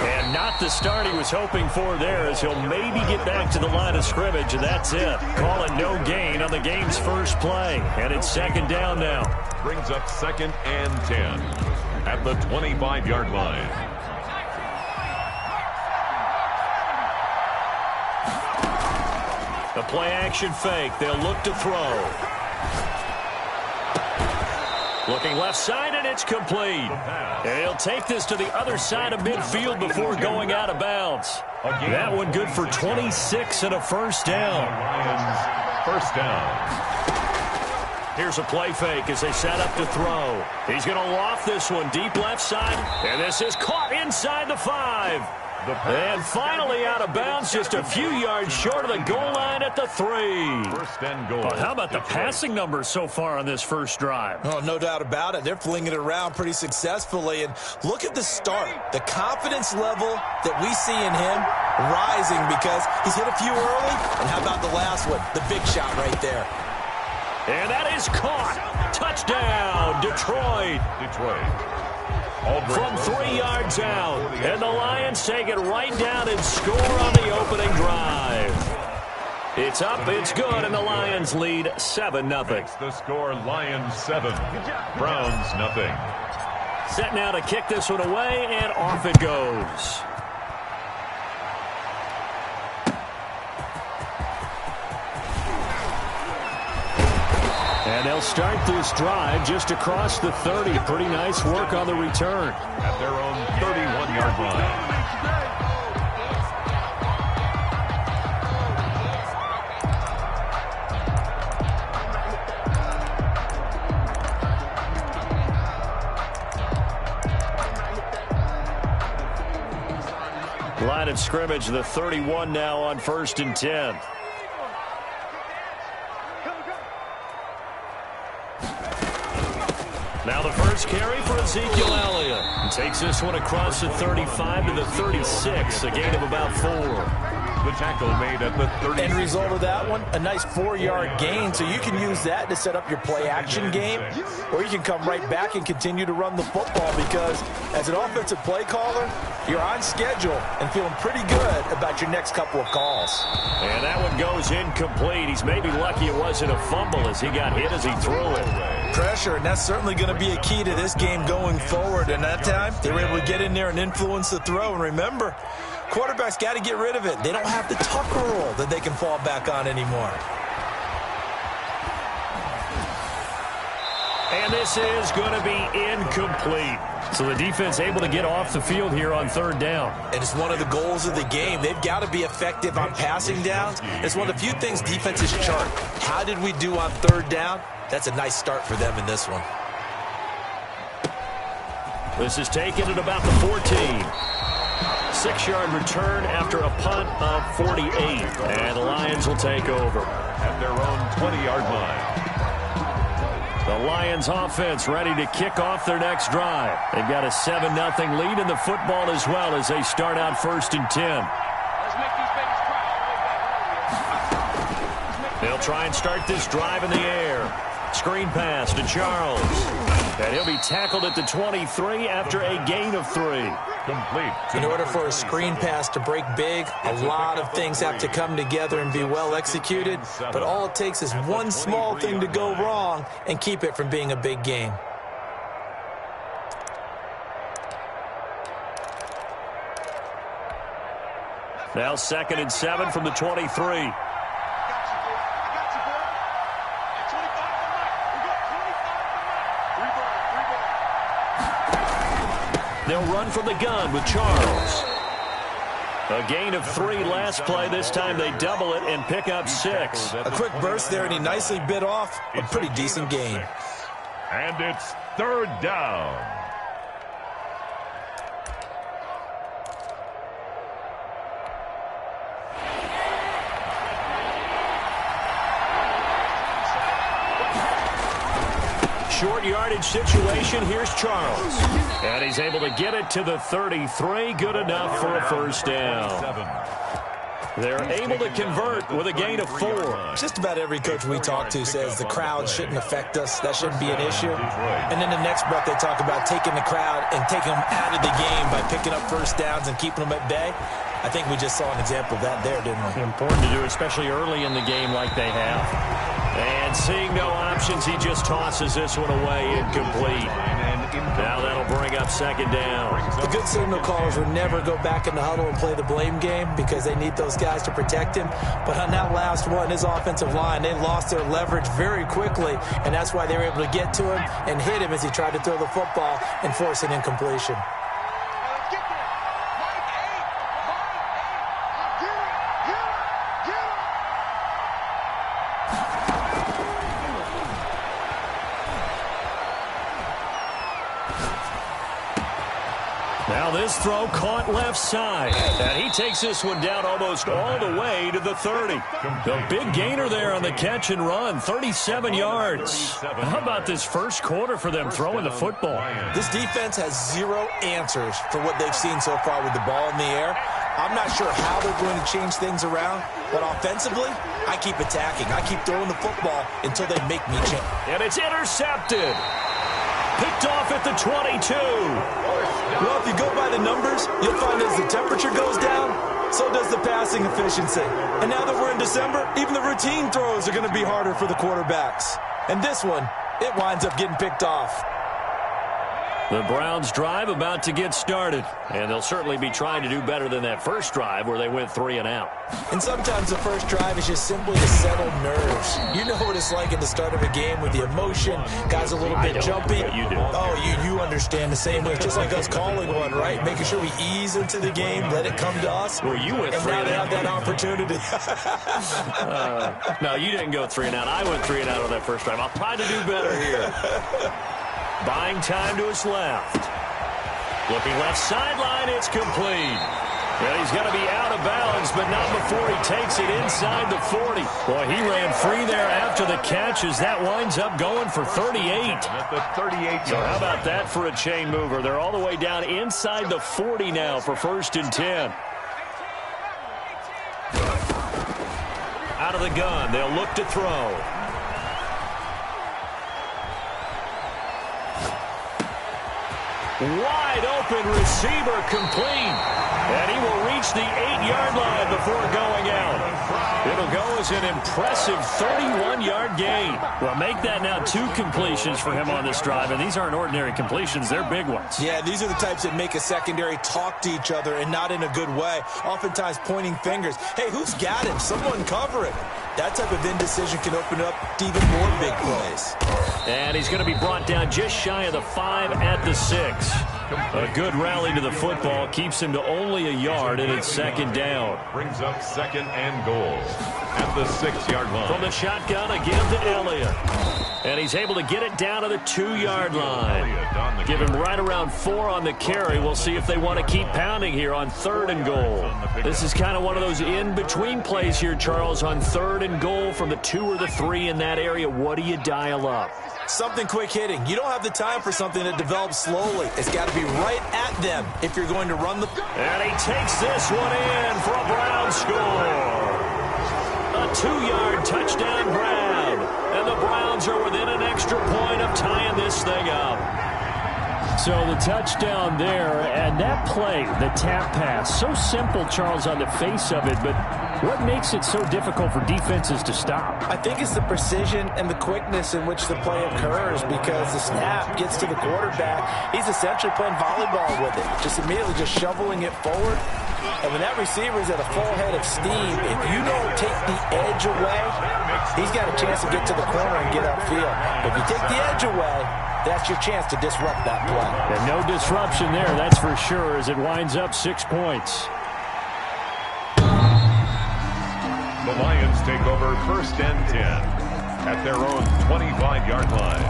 And not the start he was hoping for there, as he'll maybe get back to the line of scrimmage, and that's it. Call it no gain on the game's first play. And it's second down now. Brings up 2nd and 10 at the 25-yard line. The play-action fake. They'll look to throw. Looking left side, and it's complete. And he'll take this to the other side of midfield before going out of bounds. That one good for 26 and a first down. First down. Here's a play fake as they set up to throw. He's going to loft this one deep left side, and this is caught inside the 5. And finally out of bounds, just a few yards short of the goal line at the 3. First and goal. How about the passing numbers so far on this first drive? Oh, no doubt about it. They're flinging it around pretty successfully. And look at the start. The confidence level that we see in him rising because he's hit a few early. And how about the last one? The big shot right there. And that is caught. Touchdown, Detroit. From 3 yards out. And the Lions take it right down and score on the opening drive. It's up, it's good, and the Lions lead 7-0. Makes the score Lions 7, Browns 0. Set now to kick this one away, and off it goes. And they'll start this drive just across the 30. Pretty nice work on the return. At their own 31-yard line. Line of scrimmage, the 31 now on 1st and 10. Now the first carry for Ezekiel Elliott. Takes this one across the 35 to the 36, a gain of about 4. The tackle made at the 30. End result of that one, a nice 4-yard gain. So you can use that to set up your play-action game, or you can come right back and continue to run the football because as an offensive play caller, you're on schedule and feeling pretty good about your next couple of calls. And that one goes incomplete. He's maybe lucky it wasn't a fumble as he got hit as he threw it. Pressure, and that's certainly going to be a key to this game going forward. And that time, they were able to get in there and influence the throw. And remember, quarterbacks got to get rid of it. They don't have the Tucker rule that they can fall back on anymore. And this is going to be incomplete. So the defense able to get off the field here on 3rd down. And it's one of the goals of the game. They've got to be effective on passing downs. It's one of the few things defenses chart. How did we do on 3rd down? That's a nice start for them in this one. This is taken at about the 14. 6-yard return after a punt of 48. And the Lions will take over. At their own 20-yard line. The Lions offense ready to kick off their next drive. They've got a 7-0 lead in the football as well as they start out 1st and 10. They'll try and start this drive in the air. Screen pass to Charles. And he'll be tackled at the 23 after a gain of 3. Complete. In order for a screen pass to break big, a lot of things have to come together and be well executed. But all it takes is one small thing to go wrong and keep it from being a big game. Now 2nd and 7 from the 23. They'll run from the gun with Charles. A gain of 3 last play. This time they double it and pick up 6. A quick burst there, and he nicely bit off a pretty decent gain. And it's 3rd down. Short yardage situation. Here's Charles. And he's able to get it to the 33. Good enough for a first down. They're able to convert with a gain of 4. Just about every coach we talk to says the crowd shouldn't affect us. That shouldn't be an issue. And then the next breath they talk about taking the crowd and taking them out of the game by picking up first downs and keeping them at bay. I think we just saw an example of that there, didn't we? Important to do, especially early in the game like they have. And seeing no options, he just tosses this one away, incomplete. Now that'll bring up second down. The good signal callers will never go back in the huddle and play the blame game because they need those guys to protect him. But on that last one, his offensive line, they lost their leverage very quickly, and that's why they were able to get to him and hit him as he tried to throw the football and force an incompletion. Now this throw caught left side. And he takes this one down almost all the way to the 30. The big gainer there on the catch and run, 37 yards. How about this first quarter for them throwing the football? This defense has zero answers for what they've seen so far with the ball in the air. I'm not sure how they're going to change things around, but offensively, I keep attacking. I keep throwing the football until they make me change. And it's intercepted. Picked off at the 22. Well, if you go by the numbers, you'll find as the temperature goes down, so does the passing efficiency. And now that we're in December, even the routine throws are going to be harder for the quarterbacks. And this one, it winds up getting picked off. The Browns' drive about to get started, and they'll certainly be trying to do better than that first drive where they went 3 and out. And sometimes the first drive is just simply to settle nerves. You know what it's like at the start of a game with the emotion, guys a little bit jumpy. You do. Oh, you understand the same way. It's just like us calling one, right? Making sure we ease into the game, let it come to us. Well, you went 3 and now and they out. have that opportunity. No, you didn't go 3 and out. I went 3 and out on that first drive. I'll try to do better here. Buying time to his left. Looking left sideline, it's complete. And he's going to be out of bounds, but not before he takes it inside the 40. Boy, he ran free there after the catch as that winds up going for 38. At the 38. So how about that for a chain mover? They're all the way down inside the 40 now for 1st and 10. Out of the gun, they'll look to throw. Wide open receiver complete. And he will reach the 8-yard line before going out. It'll go as an impressive 31-yard gain. Well, make that now 2 completions for him on this drive. And these aren't ordinary completions. They're big ones. Yeah, these are the types that make a secondary talk to each other and not in a good way. Oftentimes pointing fingers. Hey, who's got him? Someone cover it. That type of indecision can open up to even more big plays. And he's going to be brought down just shy of the 5 at the 6. A good rally to the football keeps him to only a yard, and it's 2nd down. Brings up 2nd and goal at the 6-yard line. From the shotgun again to Elliott. And he's able to get it down to the 2-yard line. Give him right around 4 on the carry. We'll see if they want to keep pounding here on 3rd and goal. This is kind of one of those in-between plays here, Charles, on 3rd and goal from the 2 or the 3 in that area. What do you dial up? Something quick hitting. You don't have the time for something that develops slowly. It's got to be right at them if you're going to run the... And he takes this one in for a Brown score. A 2-yard touchdown grab. And the Browns are within an extra point of tying this thing up. So the touchdown there, and that play, the tap pass, so simple, Charles, on the face of it, but what makes it so difficult for defenses to stop? I think it's the precision and the quickness in which the play occurs because the snap gets to the quarterback. He's essentially playing volleyball with it, just immediately just shoveling it forward. And when that receiver is at a full head of steam, if you don't take the edge away, he's got a chance to get to the corner and get upfield. If you take the edge away, that's your chance to disrupt that play. And no disruption there, that's for sure, as it winds up 6 points. The Lions take over 1st and 10 at their own 25-yard line.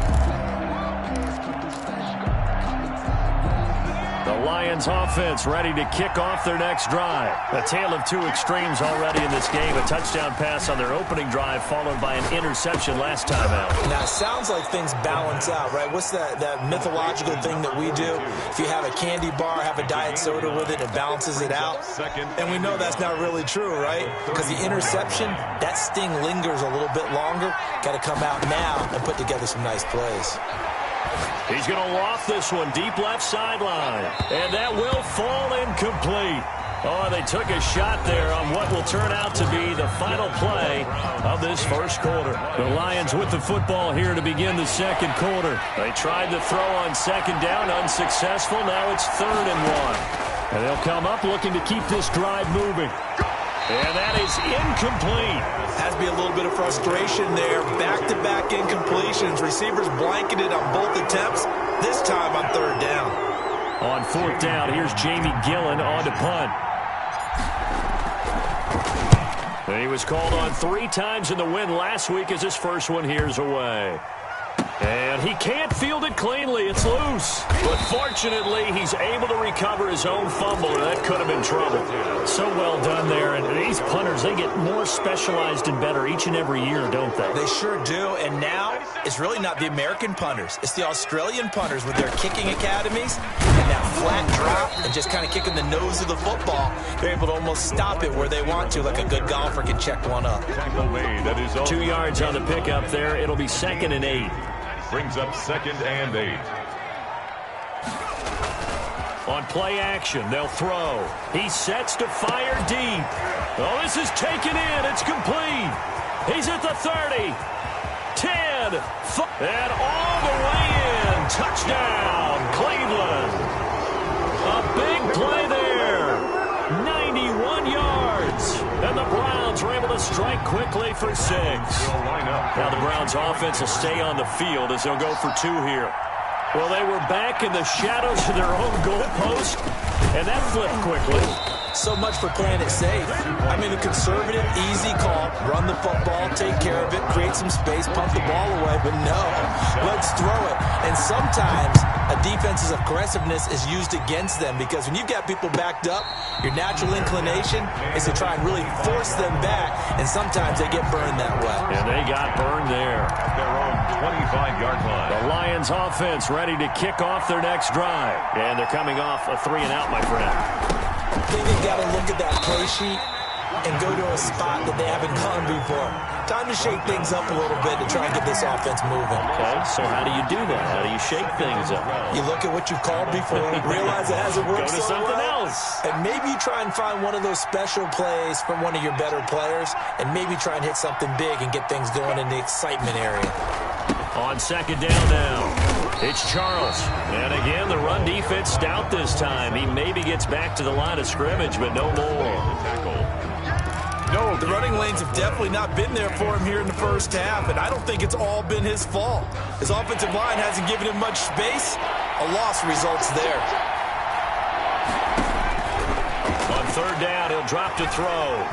The Lions offense ready to kick off their next drive. A tale of two extremes already in this game. A touchdown pass on their opening drive followed by an interception last time out. Now, it sounds like things balance out, right? What's that mythological thing that we do? If you have a candy bar, have a diet soda with it, it balances it out. And we know that's not really true, right? Because the interception, that sting lingers a little bit longer. Got to come out now and put together some nice plays. He's going to loft this one deep left sideline. And that will fall incomplete. Oh, they took a shot there on what will turn out to be the final play of this first quarter. The Lions with the football here to begin the second quarter. They tried to throw on second down, unsuccessful. Now it's 3rd and 1. And they'll come up looking to keep this drive moving. And that is incomplete. Has to be a little bit of frustration there. Back-to-back incompletions. Receivers blanketed on both attempts. This time on 3rd down. On 4th down, here's Jamie Gillen on to punt. And he was called on 3 times in the win last week as his first one here's away. And he can't field it cleanly. It's loose. But fortunately, he's able to recover his own fumble, or that could have been trouble. So well done there. And these punters, they get more specialized and better each and every year, don't they? They sure do. And now, it's really not the American punters. It's the Australian punters with their kicking academies and that flat drop and just kind of kicking the nose of the football. They're able to almost stop it where they want to, like a good golfer can check one up. 2 yards on the pickup there. It'll be 2nd and 8. Brings up 2nd and 8. On play action, they'll throw. He sets to fire deep. Oh, this is taken in. It's complete. He's at the 30. 10. And all the way in. Touchdown, Cleveland. A big play there. 91 yards. And the Browns are able to strike quickly for 6. Now the Browns offense will stay on the field as they'll go for 2 here. Well, they were back in the shadows of their own goalpost, and that flipped quickly. So much for playing it safe. I mean, the conservative, easy call, run the football, take care of it, create some space, pump the ball away, but no, let's throw it. And sometimes a defense's aggressiveness is used against them because when you've got people backed up, your natural inclination is to try and really force them back, and sometimes they get burned that way. And they got burned there. At their own 25-yard line. The Lions offense ready to kick off their next drive. And they're coming off a 3-and-out, my friend. I think they've got to look at that play sheet and go to a spot that they haven't gone before. Time to shake things up a little bit to try and get this offense moving. Okay, so how do you do that? How do you shake things up? You look at what you called before, realize it hasn't worked Go to so something well, else. and maybe you try and find one of those special plays from one of your better players, and maybe try and hit something big and get things going in the excitement area. On 2nd down now, it's Charles. And again, the run defense stout this time. He maybe gets back to the line of scrimmage, but no more. No, the running lanes have definitely not been there for him here in the first half, and I don't think it's all been his fault. His offensive line hasn't given him much space. A loss results there. On 3rd down, he'll drop to throw.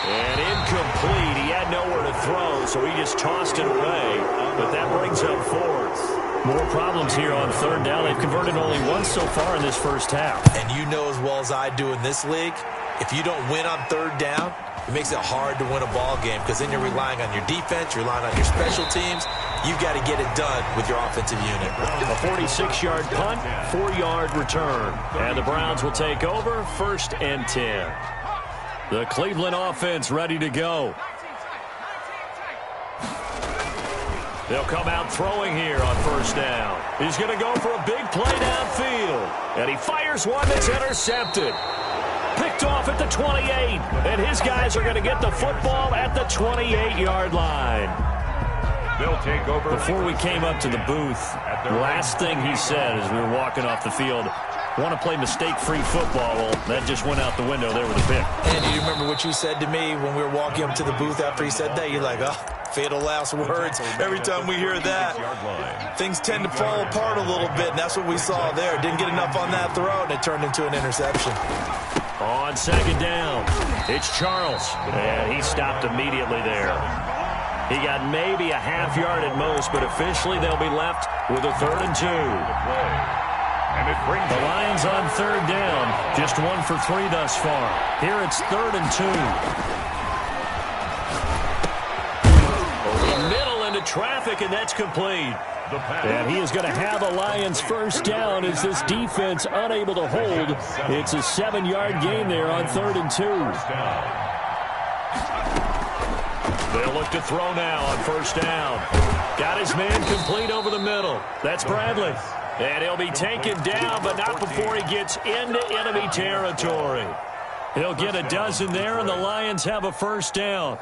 And incomplete. He had nowhere to throw, so he just tossed it away. But that brings up 4th. More problems here on 3rd down. They've converted only once so far in this first half. And you know as well as I do in this league, if you don't win on 3rd down, it makes it hard to win a ball game because then you're relying on your defense, you're relying on your special teams. You've got to get it done with your offensive unit. A 46-yard punt, 4-yard return. And the Browns will take over 1st and 10. The Cleveland offense ready to go. They'll come out throwing here on 1st down. He's going to go for a big play downfield. And he fires one that's intercepted. Picked off at the 28. And his guys are going to get the football at the 28-yard line. They'll take over. Before we came up to the booth, the last thing he said as we were walking off the field, want to play mistake-free football. Well, that just went out the window there with a pick. And you remember what you said to me when we were walking up to the booth after he said that? You're like, oh, fatal last words. Every time we hear that, things tend to fall apart a little bit, and that's what we saw there. Didn't get enough on that throw, and it turned into an interception. On 2nd down, it's Charles. And he stopped immediately there. He got maybe a half yard at most, but officially they'll be left with a 3rd and 2. And it brings the Lions on 3rd down. Just 1 for 3 thus far. Here it's 3rd and 2. Over the middle into traffic, and that's complete. And he is going to have a Lions 1st down as this defense unable to hold. It's a 7-yard gain there on 3rd and 2. They'll look to throw now on 1st down. Got his man complete over the middle. That's Bradley. And he'll be taken down, but not before he gets into enemy territory. He'll get a dozen there, and the Lions have a 1st down.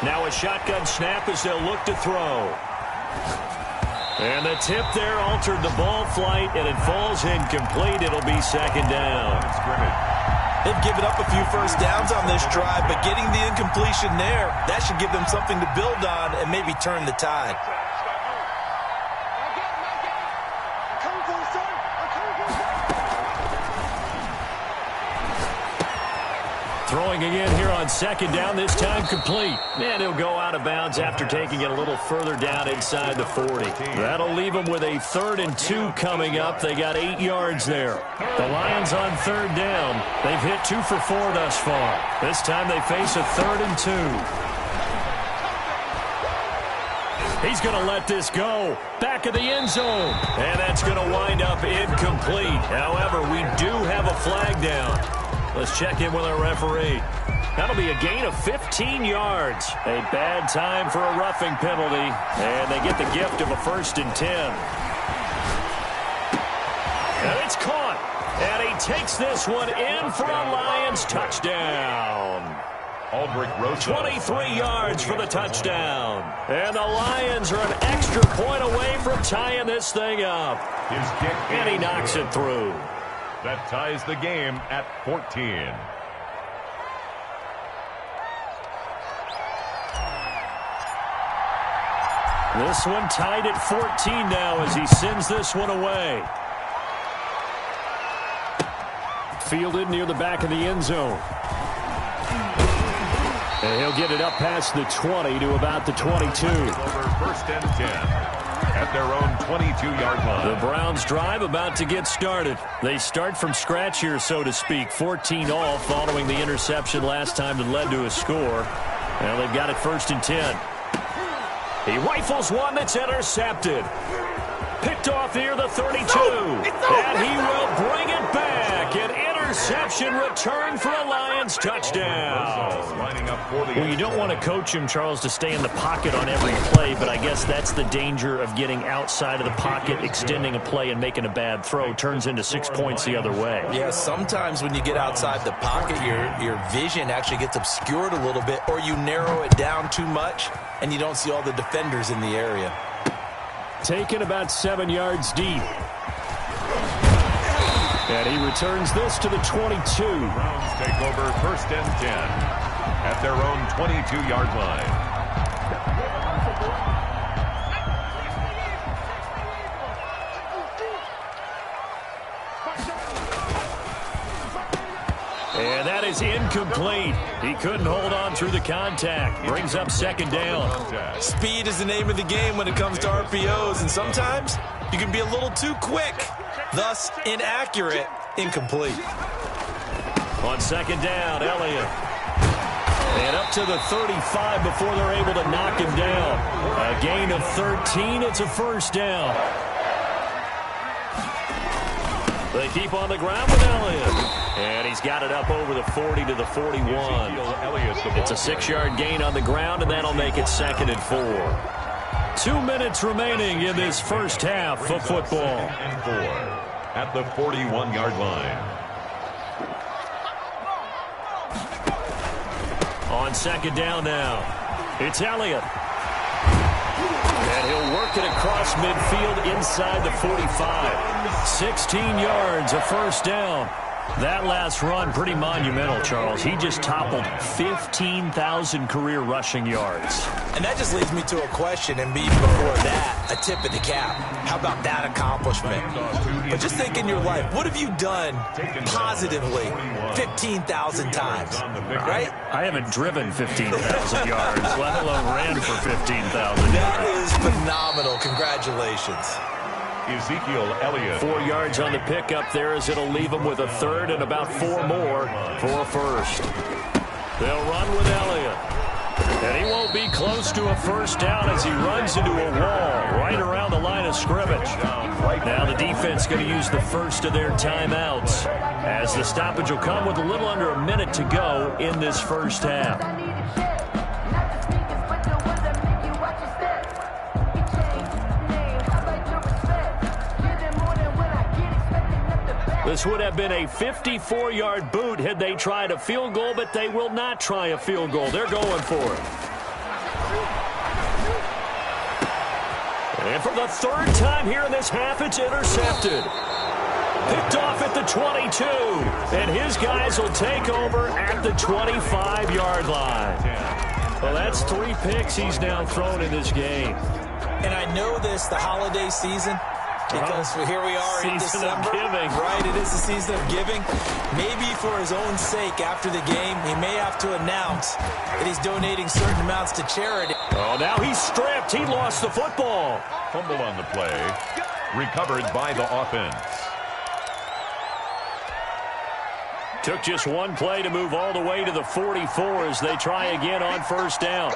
Now a shotgun snap as they'll look to throw. And the tip there altered the ball flight, and it falls incomplete. It'll be 2nd down. They've given up a few 1st downs on this drive, but getting the incompletion there, that should give them something to build on and maybe turn the tide. Throwing again here on 2nd down, this time complete. And he'll go out of bounds after taking it a little further down inside the 40. That'll leave them with a 3rd and 2 coming up. They got 8 yards there. The Lions on 3rd down. They've hit 2 for 4 thus far. This time they face a 3rd and 2. He's going to let this go. Back of the end zone. And that's going to wind up incomplete. However, we do have a flag down. Let's check in with our referee. That'll be a gain of 15 yards. A bad time for a roughing penalty. And they get the gift of a 1st and 10. And it's caught. And he takes this one in for a Lions touchdown. 23 yards for the touchdown. And the Lions are an extra point away from tying this thing up. And he knocks it through. That ties the game at 14. This one tied at 14 now as he sends this one away. Fielded near the back of the end zone. And he'll get it up past the 20 to about the 22. Over 1st and 10. At their own 22-yard line. The Browns drive about to get started. They start from scratch here, so to speak. 14 all following the interception last time that led to a score. Now they've got it 1st and 10. He rifles one that's intercepted. Picked off near the 32. And he will bring it back. An interception return for a Lions touchdown. Well, you don't want to coach him, Charles, to stay in the pocket on every play, but I guess that's the danger of getting outside of the pocket, extending a play, and making a bad throw. Turns into 6 points the other way. Yeah, sometimes when you get outside the pocket, your vision actually gets obscured a little bit, or you narrow it down too much, and you don't see all the defenders in the area. Taken about 7 yards deep. And he returns this to the 22. Browns take over 1st and 10 at their own 22-yard line. And that is incomplete. He couldn't hold on through the contact. Brings up 2nd down. Speed is the name of the game when it comes to RPOs, and sometimes you can be a little too quick. Thus, inaccurate, incomplete. On 2nd down, Elliott. And up to the 35 before they're able to knock him down. A gain of 13. It's a 1st down. They keep on the ground with Elliott. And he's got it up over the 40 to the 41. It's a 6-yard gain on the ground, and that'll make it 2nd and 4. 2 minutes remaining in this first half of football. At the 41-yard line. On 2nd down now, it's Elliott. And he'll work it across midfield inside the 45. 16 yards, a 1st down. That last run, pretty monumental, Charles. He just toppled 15,000 career rushing yards. And that just leads me to a question, and even before that, a tip of the cap. How about that accomplishment? But just think in your life, what have you done positively 15,000 times, right? I haven't driven 15,000 yards, let alone ran for 15,000 yards. That is phenomenal. Congratulations. Ezekiel Elliott. 4 yards on the pickup there as it'll leave him with a third and about 4 more for a first. They'll run with Elliott. And he won't be close to a first down as he runs into a wall right around the line of scrimmage. Now the defense going to use the first of their timeouts as the stoppage will come with a little under a minute to go in this first half. This would have been a 54-yard boot had they tried a field goal, but they will not try a field goal. They're going for it. And for the third time here in this half, it's intercepted. Picked off at the 22. And his guys will take over at the 25-yard line. Well, that's 3 picks he's now thrown in this game. And I know this, the holiday season, because here we are in December. Season of giving. Right, it is the season of giving. Maybe for his own sake after the game, he may have to announce that he's donating certain amounts to charity. Oh, now he's stripped. He lost the football. Fumble on the play. Recovered by the offense. Took just one play to move all the way to the 44 as they try again on first down.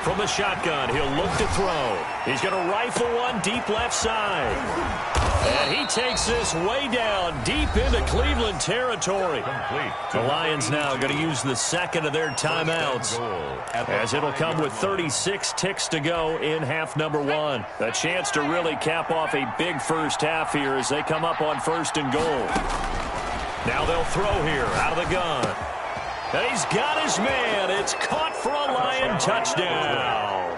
From the shotgun, he'll look to throw. He's going to rifle one deep left side. And he takes this way down deep into Cleveland territory. The Lions now going to use the second of their timeouts as it'll come with 36 ticks to go in half number 1. A chance to really cap off a big first half here as they come up on first and goal. Now they'll throw here out of the gun. And he's got his man. It's caught for a Lion touchdown.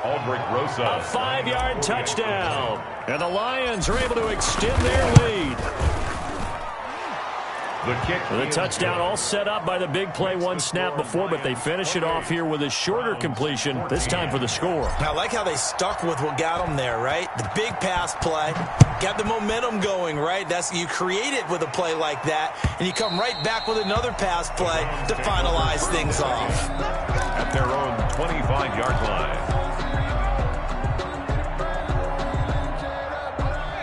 Aldrich Rosa. A 5-yard touchdown. And the Lions are able to extend their lead. The kick. The touchdown all set up by the big play one snap before, but they finish it off here with a shorter completion, this time for the score. I like how they stuck with what got them there, right? The big pass play, got the momentum going, right? You create it with a play like that, and you come right back with another pass play to finalize things off. At their own 25-yard line.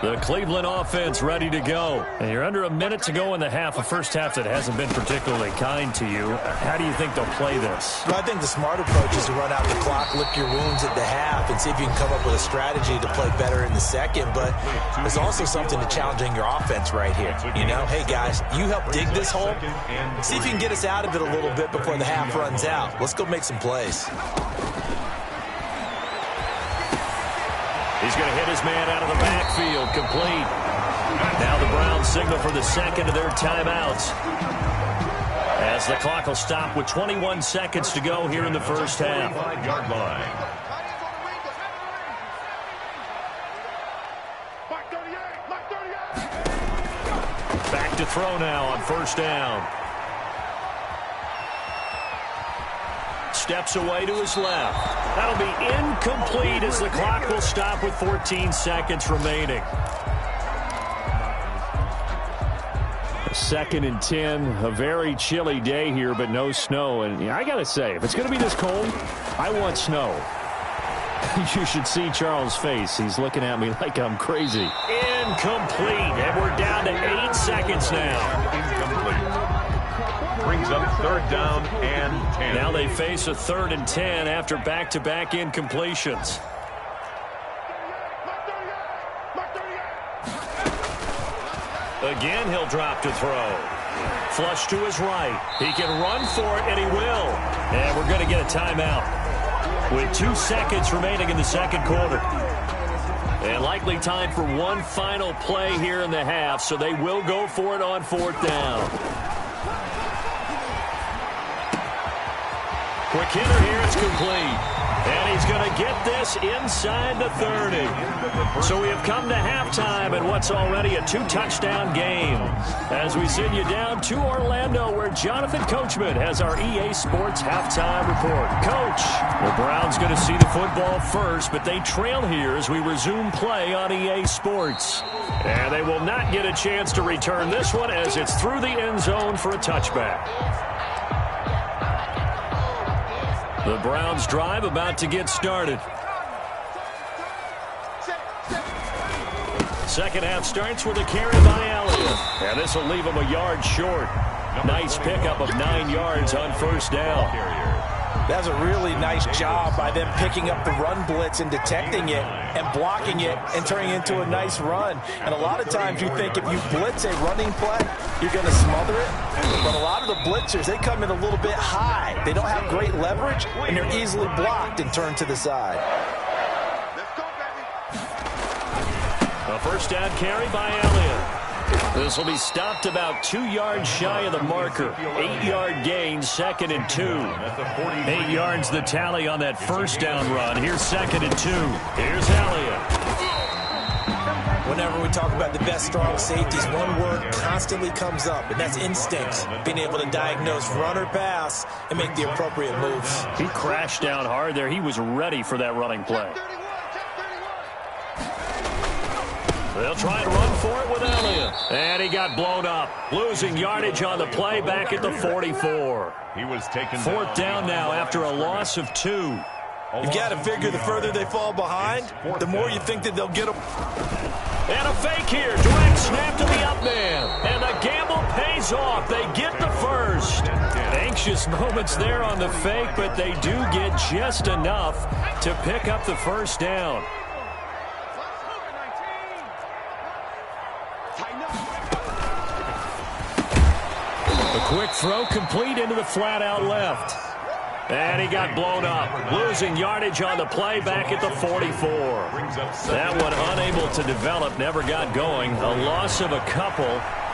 The Cleveland offense ready to go. And you're under a minute to go in the half, a first half that hasn't been particularly kind to you. How do you think they'll play this? Well, I think the smart approach is to run out the clock, lick your wounds at the half, and see if you can come up with a strategy to play better in the second. But there's also something to challenging your offense right here. You know, hey, guys, you help dig this hole. See if you can get us out of it a little bit before the half runs out. Let's go make some plays. He's going to hit his man out of the backfield, complete. Now the Browns signal for the second of their timeouts. As the clock will stop with 21 seconds to go here in the first half. 5-yard line. Back to throw now on first down. Steps away to his left. That'll be incomplete as the clock will stop with 14 seconds remaining. 2nd and 10, a very chilly day here, but no snow. And I got to say, if it's going to be this cold, I want snow. You should see Charles' face. He's looking at me like I'm crazy. Incomplete, and we're down to 8 seconds now. Incomplete. Brings up 3rd down and 10. Now they face a 3rd and 10 after back-to-back incompletions. Again, he'll drop to throw. Flush to his right. He can run for it, and he will. And we're going to get a timeout with 2 seconds remaining in the second quarter. And likely time for one final play here in the half, so they will go for it on 4th down. Quick hitter here, it's complete. And he's going to get this inside the 30. So we have come to halftime in what's already a 2-touchdown game. As we send you down to Orlando, where Jonathan Coachman has our EA Sports halftime report. Coach, the Browns going to see the football first, but they trail here as we resume play on EA Sports. And they will not get a chance to return this one as it's through the end zone for a touchback. The Browns drive about to get started. Second half starts with a carry by Elliott. And this will leave him a yard short. Nice pickup of 9 yards on first down. That's a really nice job by them picking up the run blitz and detecting it and blocking it and turning it into a nice run. And a lot of times you think if you blitz a running play, you're going to smother it. But a lot of the blitzers, they come in a little bit high. They don't have great leverage, and they're easily blocked and turned to the side. A first down carry by Elliott. This will be stopped about 2 yards shy of the marker. 8-yard gain, 2nd and 2. 8 yards the tally on that first down run. Here's 2nd and 2. Here's Elliott. Whenever we talk about the best strong safeties, one word constantly comes up, and that's instincts. Being able to diagnose run or pass and make the appropriate moves. He crashed down hard there. He was ready for that running play. They'll try and run for it with Elliott. And he got blown up. Losing yardage on the play back at the 44. He was taken fourth down now after a loss of 2. You've got to figure the further they fall behind, the more you think that they'll get them. And a fake here. Direct snap to the up man. And the gamble pays off. They get the first. Anxious moments there on the fake, but they do get just enough to pick up the first down. Quick throw complete into the flat out left. And he got blown up. Losing yardage on the play back at the 44. That one unable to develop, never got going. A loss of a couple,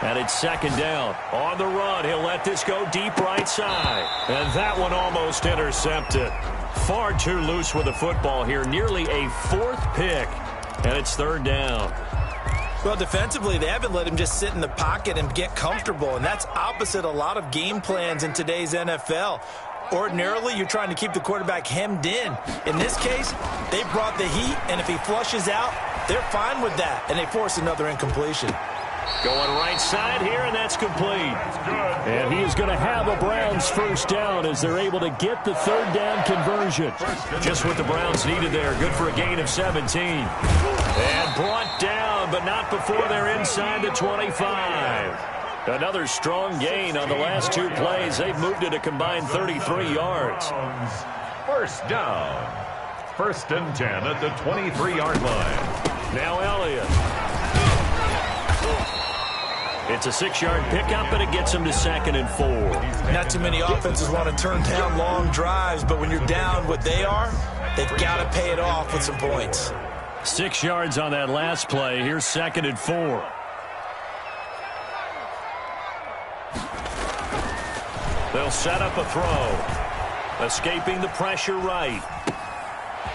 and it's 2nd down. On the run, he'll let this go deep right side. And that one almost intercepted. Far too loose with the football here. Nearly a 4th pick, and it's 3rd down. Well, defensively, they haven't let him just sit in the pocket and get comfortable, and that's opposite a lot of game plans in today's NFL. Ordinarily, you're trying to keep the quarterback hemmed in. In this case, they brought the heat, and if he flushes out, they're fine with that, and they force another incompletion. Going right side here, and that's complete. And he is going to have a Browns first down as they're able to get the 3rd down conversion. Just what the Browns needed there. Good for a gain of 17. And brought down, but not before they're inside the 25. Another strong gain on the last 2 plays. They've moved it a combined 33 yards. First down. 1st and 10 at the 23-yard line. Now Elliott. It's a 6-yard pickup, and it gets him to 2nd and 4. Not too many offenses want to turn down long drives, but when you're down what they are, they've got to pay it off with some points. 6 yards on that last play. Here's 2nd and 4. They'll set up a throw. Escaping the pressure right.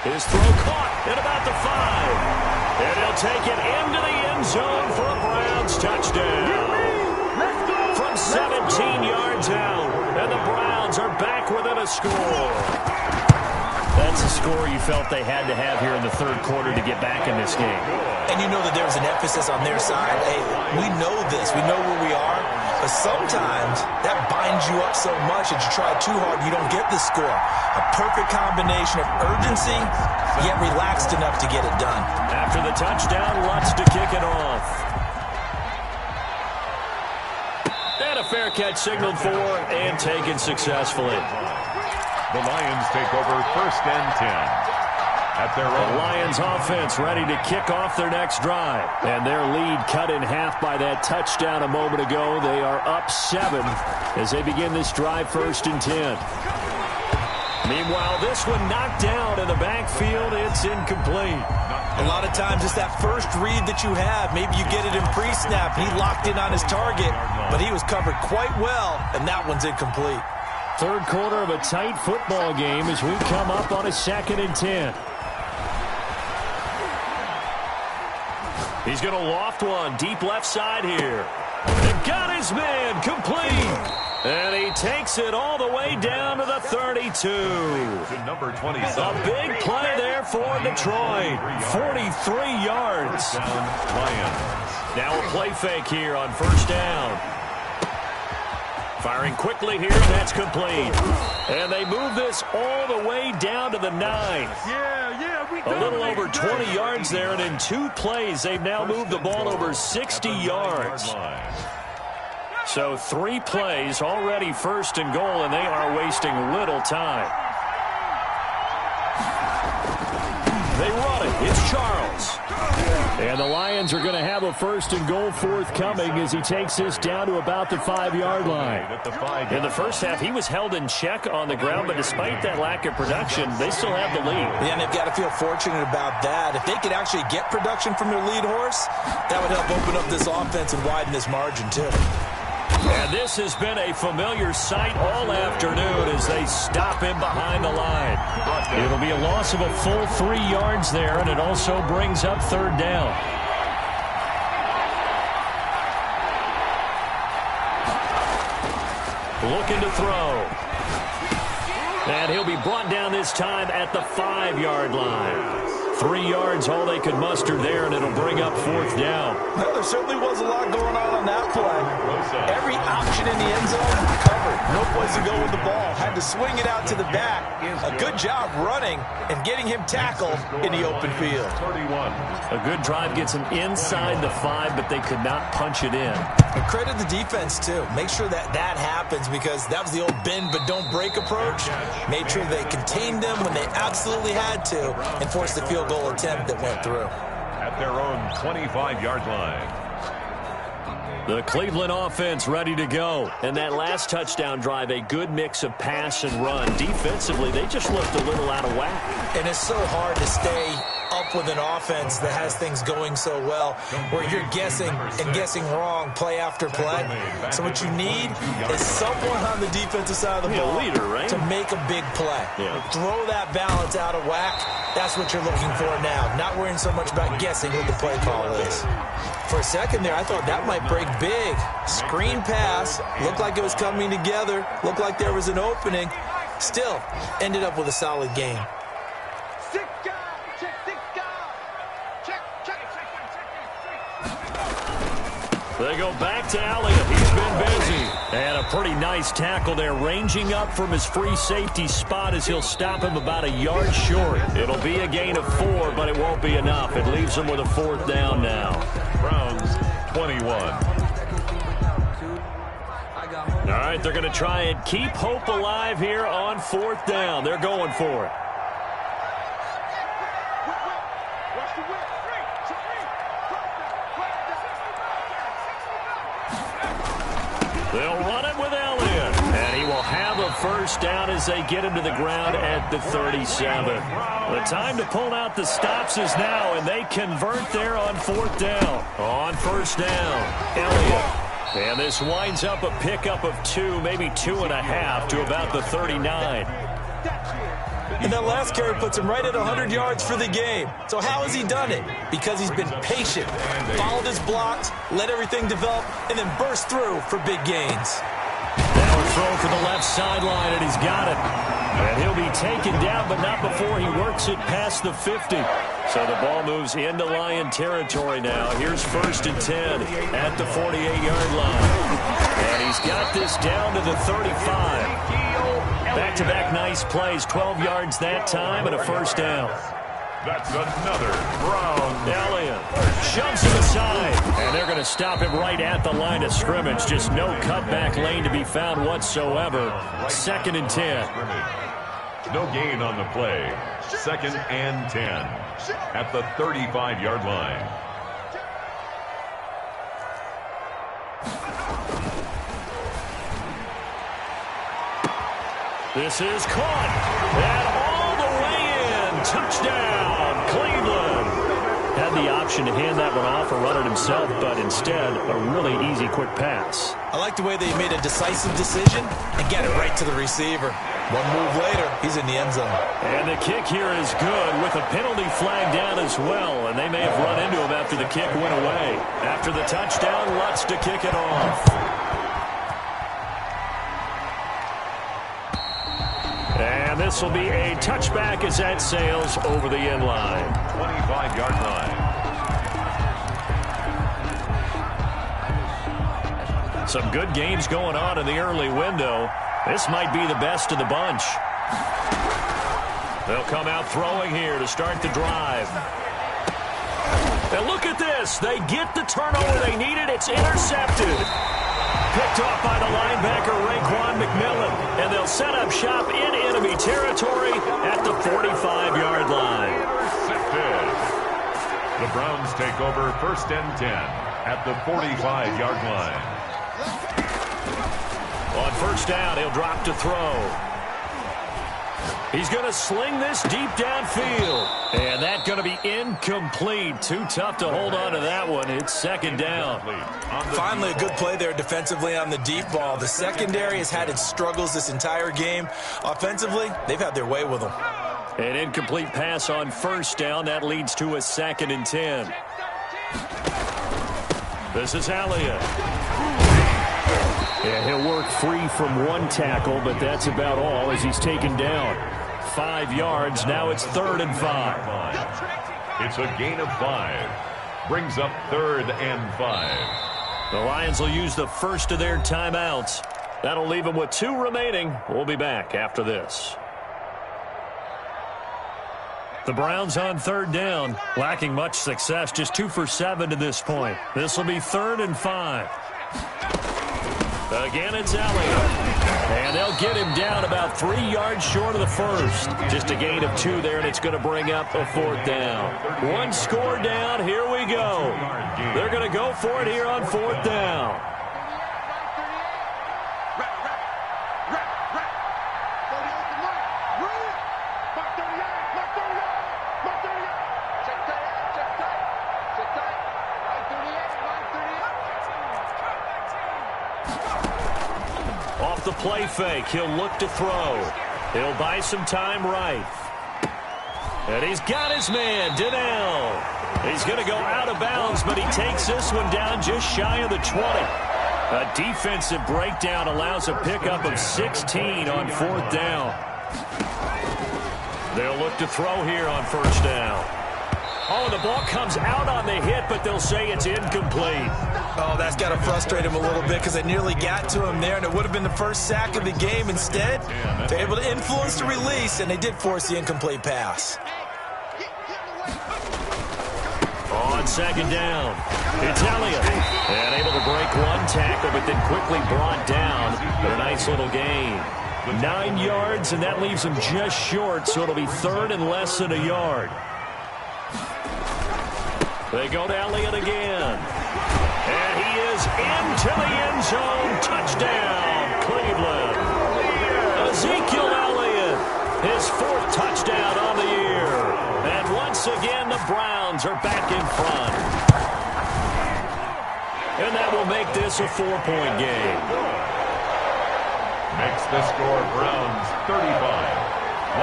His throw caught at about the 5. And he'll take it into the end zone for a Browns touchdown. From 17 yards out. And the Browns are back within a score. That's a score you felt they had to have here in the 3rd quarter to get back in this game. And you know that there's an emphasis on their side. Hey, we know this. We know where we are. But sometimes that binds you up so much that you try too hard, you don't get the score. A perfect combination of urgency, yet relaxed enough to get it done. After the touchdown, Lutz to kick it off. And a fair catch signaled for and taken successfully. The Lions take over 1st and 10. At their own. The Lions offense ready to kick off their next drive. And their lead cut in half by that touchdown a moment ago. They are up 7 as they begin this drive 1st and 10. Meanwhile, this one knocked down in the backfield. It's incomplete. A lot of times it's that first read that you have. Maybe you get it in pre-snap. He locked in on his target, but he was covered quite well, and that one's incomplete. Third quarter of a tight football game as we come up on a 2nd and 10. He's going to loft one deep left side here. And got his man complete. And he takes it all the way down to the 32. To number 27. A big play there for Detroit. 43 yards. Lions. Now a play fake here on first down. Firing quickly here, and that's complete. And they move this all the way down to the 9. A little over 20 yards there, and in 2 plays, they've now moved the ball over 60 yards. So 3 plays, already 1st and goal, and they are wasting little time. They run it. It's Charles. And the Lions are going to have a 1st and goal forthcoming as he takes this down to about the 5-yard line. In the first half, he was held in check on the ground, but despite that lack of production, they still have the lead. Yeah, and they've got to feel fortunate about that. If they could actually get production from their lead horse, that would help open up this offense and widen this margin, too. And this has been a familiar sight all afternoon as they stop him behind the line. It'll be a loss of a full 3 yards there, and it also brings up 3rd down. Looking to throw. And he'll be brought down this time at the 5-yard line. 3 yards, all they could muster there, and it'll bring up 4th down. Well, there certainly was a lot going on that play. Every option in the end zone covered. No place to go with the ball. Had to swing it out to the back. A good job running and getting him tackled in the open field. A good drive gets him inside the 5, but they could not punch it in. And credit the defense, too. Make sure that happens because that was the old bend but don't break approach. Made sure they contained them when they absolutely had to and forced the field goal attempt that went through. At their own 25-yard line. The Cleveland offense ready to go. And that last touchdown drive, a good mix of pass and run. Defensively, they just looked a little out of whack. And it's so hard to stay up with an offense that has things going so well, where you're guessing and guessing wrong play after play. So what you need is someone on the defensive side of the ball leader, right? to make a big play. Throw that balance out of whack. That's what you're looking for now. Not worrying so much about guessing what the play call is. For a second there, I thought that might break big. Screen pass. Looked like it was coming together. Looked like there was an opening. Still, ended up with a solid game. They go back to Elliott. He's been busy. And a pretty nice tackle there, ranging up from his free safety spot as he'll stop him about a yard short. It'll be a gain of 4, but it won't be enough. It leaves him with a 4th down now. Browns 21. All right, they're going to try and keep hope alive here on 4th down. They're going for it. They'll run it with Elliott. And he will have a 1st down as they get him to the ground at the 37. The time to pull out the stops is now, and they convert there on 4th down. On 1st down, Elliott. And this winds up a pickup of 2, maybe 2.5 to about the 39. And that last carry puts him right at 100 yards for the game. So how has he done it? Because he's been patient, followed his blocks, let everything develop, and then burst through for big gains. Now a throw for the left sideline, and he's got it. And he'll be taken down, but not before he works it past the 50. So the ball moves into Lion territory now. Here's 1st and 10 at the 48-yard line. And he's got this down to the 35. Back-to-back nice plays, 12 yards that time, and a 1st down. That's another Brown. Elliott shoves him aside, and they're going to stop him right at the line of scrimmage. Just no cutback lane to be found whatsoever. 2nd and 10. No gain on the play. 2nd and 10 at the 35-yard line. This is caught, and all the way in. Touchdown, Cleveland. Had the option to hand that one off or run it himself, but instead, a really easy, quick pass. I like the way they made a decisive decision and get it right to the receiver. One move later, he's in the end zone. And the kick here is good with a penalty flag down as well, and they may have run into him after the kick went away. After the touchdown, Lutz to kick it off. And this will be a touchback as that sails over the end line. 25-yard line. Some good games going on in the early window. This might be the best of the bunch. They'll come out throwing here to start the drive. And look at this. They get the turnover they needed. It's intercepted. Picked off by the linebacker, Raekwon McMillan. And they'll set up shop in enemy territory at the 45-yard line. Intercepted. The Browns take over 1st and 10 at the 45-yard line. On 1st down, he'll drop to throw. He's going to sling this deep downfield. And that's going to be incomplete. Too tough to hold on to that one. It's 2nd down. Finally, a good play there defensively on the deep ball. The secondary has had its struggles this entire game. Offensively, they've had their way with them. An incomplete pass on 1st down. That leads to a 2nd and 10. This is Elliott. Yeah, he'll work free from one tackle, but that's about all as he's taken down. 5 yards. Now it's 3rd and 5. It's a gain of 5. Brings up 3rd and 5. The Lions will use the first of their timeouts. That'll leave them with 2 remaining. We'll be back after this. The Browns on 3rd down, lacking much success, just 2 for 7 to this point. This will be 3rd and 5. Again, it's Elliott. And they'll get him down about 3 yards short of the first. Just a gain of 2 there, and it's going to bring up a 4th down. 1 score down. Here we go. They're going to go for it here on 4th down. Off the play fake, he'll look to throw. He'll buy some time right. And he's got his man, Donnell. He's going to go out of bounds, but he takes this one down just shy of the 20. A defensive breakdown allows a pickup of 16 on 4th down. They'll look to throw here on 1st down. Oh, the ball comes out on the hit, but they'll say it's incomplete. Oh, that's got to frustrate him a little bit because it nearly got to him there, and it would have been the first sack of the game. Instead, they're able to influence the release, and they did force the incomplete pass. On 2nd down, it's Elliott. And able to break 1 tackle, but then quickly brought down for a nice little gain. 9 yards, and that leaves him just short, so it'll be 3rd and less than a yard. They go to Elliott again. And he is into the end zone. Touchdown, Cleveland. Ezekiel Elliott, his 4th touchdown on the year. And once again, the Browns are back in front. And that will make this a 4-point game. Makes the score Browns 35.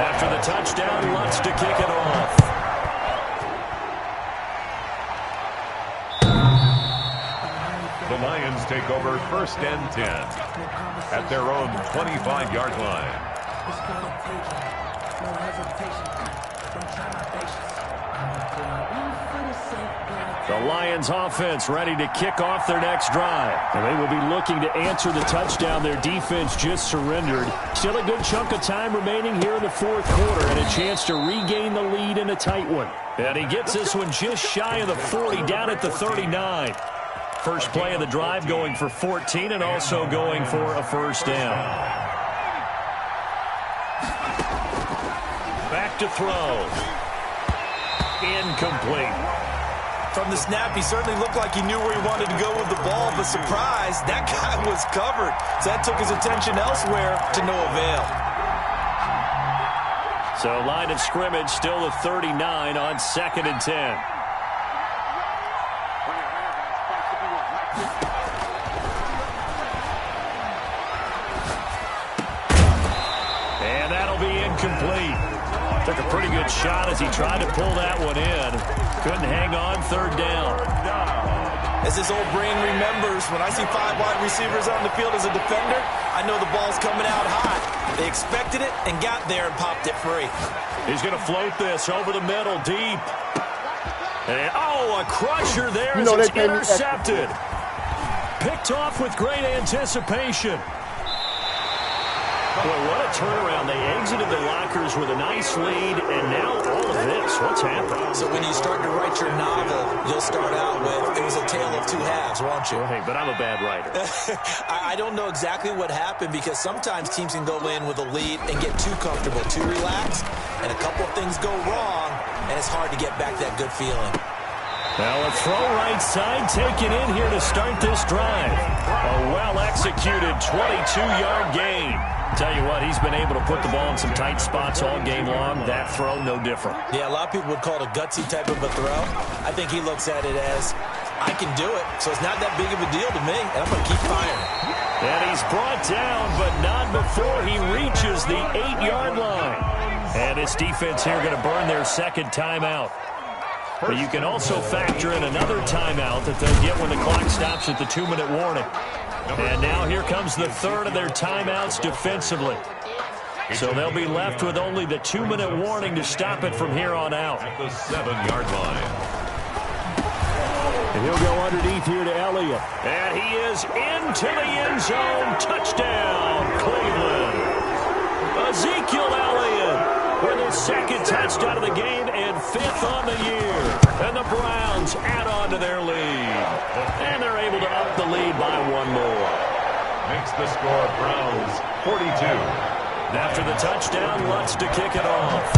After the touchdown, Lutz to kick it off. The Lions take over 1st and 10 at their own 25-yard line. The Lions offense ready to kick off their next drive. And they will be looking to answer the touchdown their defense just surrendered. Still a good chunk of time remaining here in the 4th quarter and a chance to regain the lead in a tight one. And he gets this one just shy of the 40, down at the 39. First play of the drive going for 14 and also going for a 1st down. Back to throw. Incomplete. From the snap, he certainly looked like he knew where he wanted to go with the ball, but surprise, that guy was covered. So that took his attention elsewhere to no avail. So line of scrimmage still the 39 on 2nd and 10. And that'll be incomplete. Took a pretty good shot as he tried to pull that one in. Couldn't hang on, third down. As his old brain remembers, when I see 5 wide receivers on the field as a defender, I know the ball's coming out hot. They expected it and got there and popped it free. He's going to float this over the middle, deep. And, a crusher there as it's intercepted. Picked off with great anticipation. Boy, what a turnaround. They exited the lockers with a nice lead, and now all of this. What's happening? So when you start to write your novel, you'll start out with, it was a tale of two halves, won't you? Hey, but I'm a bad writer. I don't know exactly what happened, because sometimes teams can go in with a lead and get too comfortable, too relaxed, and a couple of things go wrong, and it's hard to get back that good feeling. Now a throw right side taken in here to start this drive. A well-executed 22-yard gain. Tell you what, he's been able to put the ball in some tight spots all game long. That throw, no different. Yeah, a lot of people would call it a gutsy type of a throw. I think he looks at it as, I can do it, so it's not that big of a deal to me, and I'm going to keep firing. And he's brought down, but not before he reaches the 8-yard line. And this defense here going to burn their second timeout. But you can also factor in another timeout that they'll get when the clock stops at the 2-minute warning. And now here comes the third of their timeouts defensively. So they'll be left with only the 2-minute warning to stop it from here on out. At the 7-yard line. And he'll go underneath here to Elliott. And he is into the end zone. Touchdown, Cleveland. Ezekiel Elliott with his second touchdown of the game and 5th on the year. And the Browns add on to their lead. And they're able to up the lead by 1 more. Makes the score Browns 42. After the touchdown, Lutz to kick it off.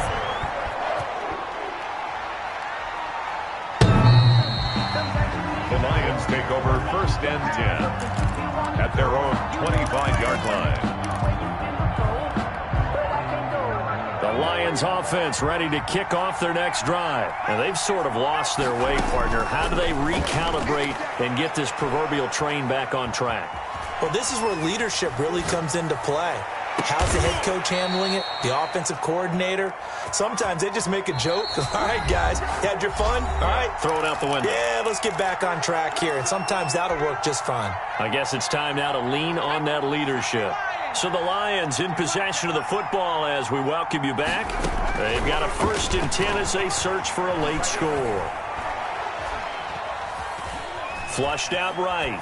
The Lions take over 1st and 10 at their own 25-yard line. The Lions offense ready to kick off their next drive. And they've sort of lost their way, partner. How do they recalibrate and get this proverbial train back on track? Well, this is where leadership really comes into play. How's the head coach handling it? The offensive coordinator? Sometimes they just make a joke. All right, guys, you had your fun? All right. Throw it out the window. Yeah, let's get back on track here. And sometimes that'll work just fine. I guess it's time now to lean on that leadership. So the Lions in possession of the football as we welcome you back. They've got a 1st and 10 as they search for a late score. Flushed out right.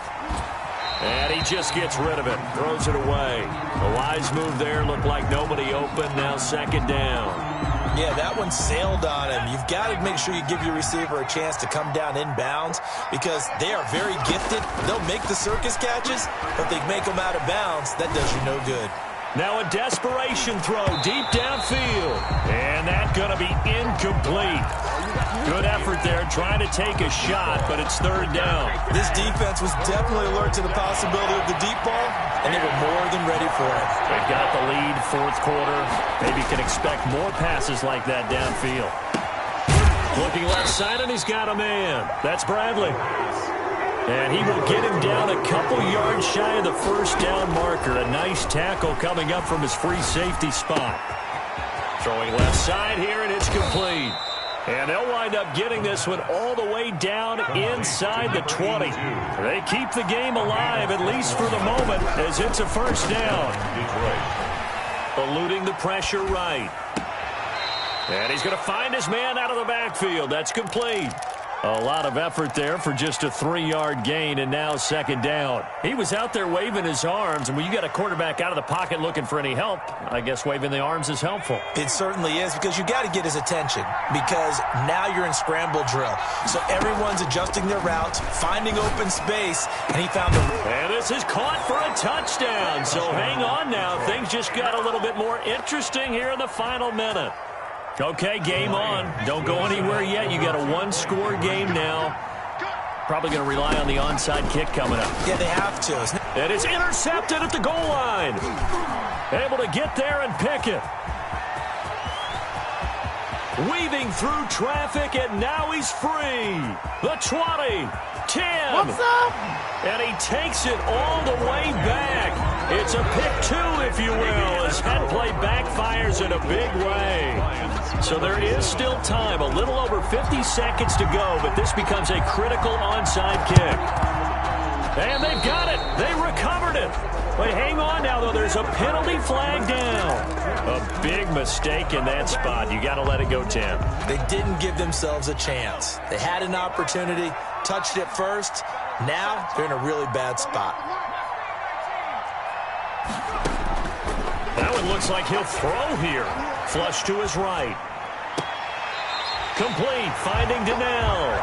And he just gets rid of it. Throws it away. The wise move there. Looked like nobody open. Now 2nd down. Yeah, that one sailed on him. You've got to make sure you give your receiver a chance to come down inbounds because they are very gifted. They'll make the circus catches, but they make them out of bounds. That does you no good. Now a desperation throw deep downfield. And that's going to be incomplete. Good effort there trying to take a shot, but it's 3rd down. This defense was definitely alert to the possibility of the deep ball, and they were more than ready for it. They've got the lead, 4th quarter. Maybe can expect more passes like that downfield. Looking left side, and he's got a man. That's Bradley. And he will get him down a couple yards shy of the 1st down marker. A nice tackle coming up from his free safety spot. Throwing left side here, and it's complete. And they'll wind up getting this one all the way down inside the 20. They keep the game alive, at least for the moment, as it's a 1st down. Eluding the pressure right. And he's going to find his man out of the backfield. That's complete. A lot of effort there for just a 3-yard gain, and now 2nd down. He was out there waving his arms, and when you got a quarterback out of the pocket looking for any help, I guess waving the arms is helpful. It certainly is, because you got to get his attention, because now you're in scramble drill. So everyone's adjusting their routes, finding open space, and he found the... And this is caught for a touchdown. So hang on now. Things just got a little bit more interesting here in the final minute. Okay, game on. Don't go anywhere yet. You got a 1-score game now. Probably going to rely on the onside kick coming up. Yeah, they have to. And it's intercepted at the goal line. Able to get there and pick it. Weaving through traffic, and now he's free. The 20. 10. What's up? And he takes it all the way back. It's a pick 2, if you will, as that play backfires in a big way. So there is still time, a little over 50 seconds to go, but this becomes a critical onside kick. And they've got it. They recovered it. But hang on now, though. There's a penalty flag down. A big mistake in that spot. You got to let it go, Tim. They didn't give themselves a chance. They had an opportunity, touched it first. Now they're in a really bad spot. That one looks like he'll throw here. Flush to his right. Complete, finding Donnell.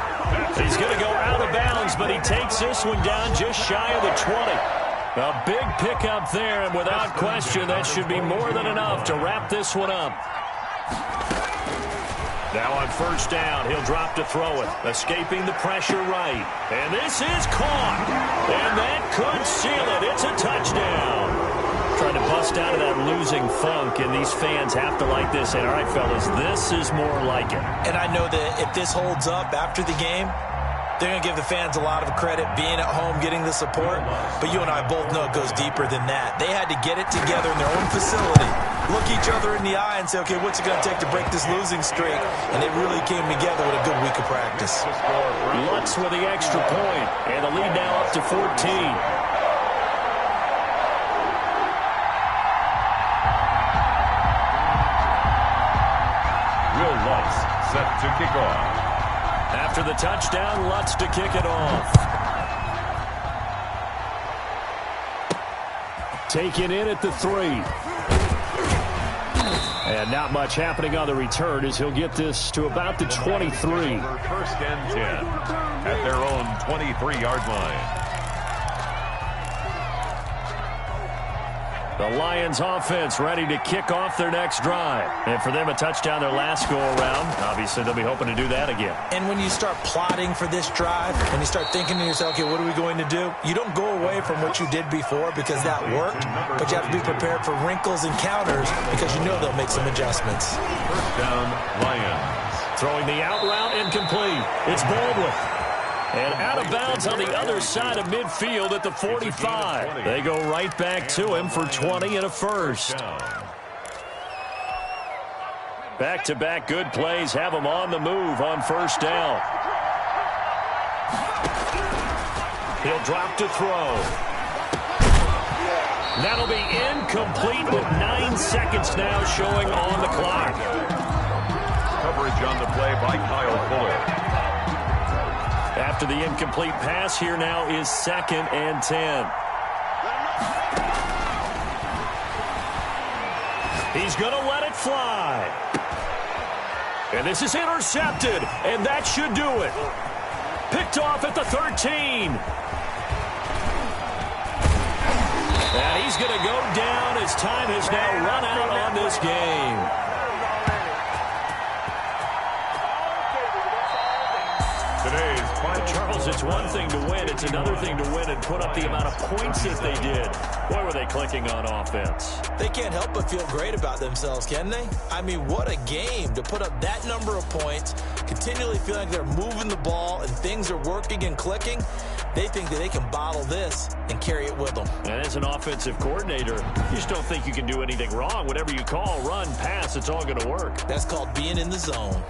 He's going to go out of bounds, but he takes this one down just shy of the 20. A big pickup there, and without question, that should be more than enough to wrap this one up. Now on first down, he'll drop to throw it, escaping the pressure right. And this is caught, and that could seal it. It's a touchdown. Trying to bust out of that losing funk, and these fans have to like this. And all right, fellas, this is more like it. And I know that if this holds up after the game, they're going to give the fans a lot of credit being at home, getting the support. But you and I both know it goes deeper than that. They had to get it together in their own facility, look each other in the eye and say, okay, what's it going to take to break this losing streak? And they really came together with a good week of practice. Lutz with the extra point, and the lead now up to 14. Set to kick off. After the touchdown, Lutz to kick it off. Taken in at the 3. And not much happening on the return as he'll get this to about the 23. First and 10 at their own 23-yard line. The Lions offense ready to kick off their next drive. And for them, a touchdown their last go-around. Obviously, they'll be hoping to do that again. And when you start plotting for this drive, when you start thinking to yourself, okay, what are we going to do? You don't go away from what you did before because that worked, but you have to be prepared for wrinkles and counters because you know they'll make some adjustments. First down, Lions. Throwing the out route incomplete. It's Baldwin. And out of bounds on the other side of midfield at the 45. They go right back to him for 20 and a first. Back-to-back good plays have him on the move on first down. He'll drop to throw. That'll be incomplete with 9 seconds now showing on the clock. Coverage on the play by Kyle Fuller. After the incomplete pass, here now is 2nd and 10. He's going to let it fly. And this is intercepted, and that should do it. Picked off at the 13. And he's going to go down as time has now run out on this game. Charles, it's one thing to win. It's another thing to win and put up the amount of points that they did. Boy, were they clicking on offense. They can't help but feel great about themselves, can they? I mean, what a game to put up that number of points, continually feeling like they're moving the ball and things are working and clicking. They think that they can bottle this and carry it with them. And as an offensive coordinator, you just don't think you can do anything wrong. Whatever you call, run, pass, it's all going to work. That's called being in the zone.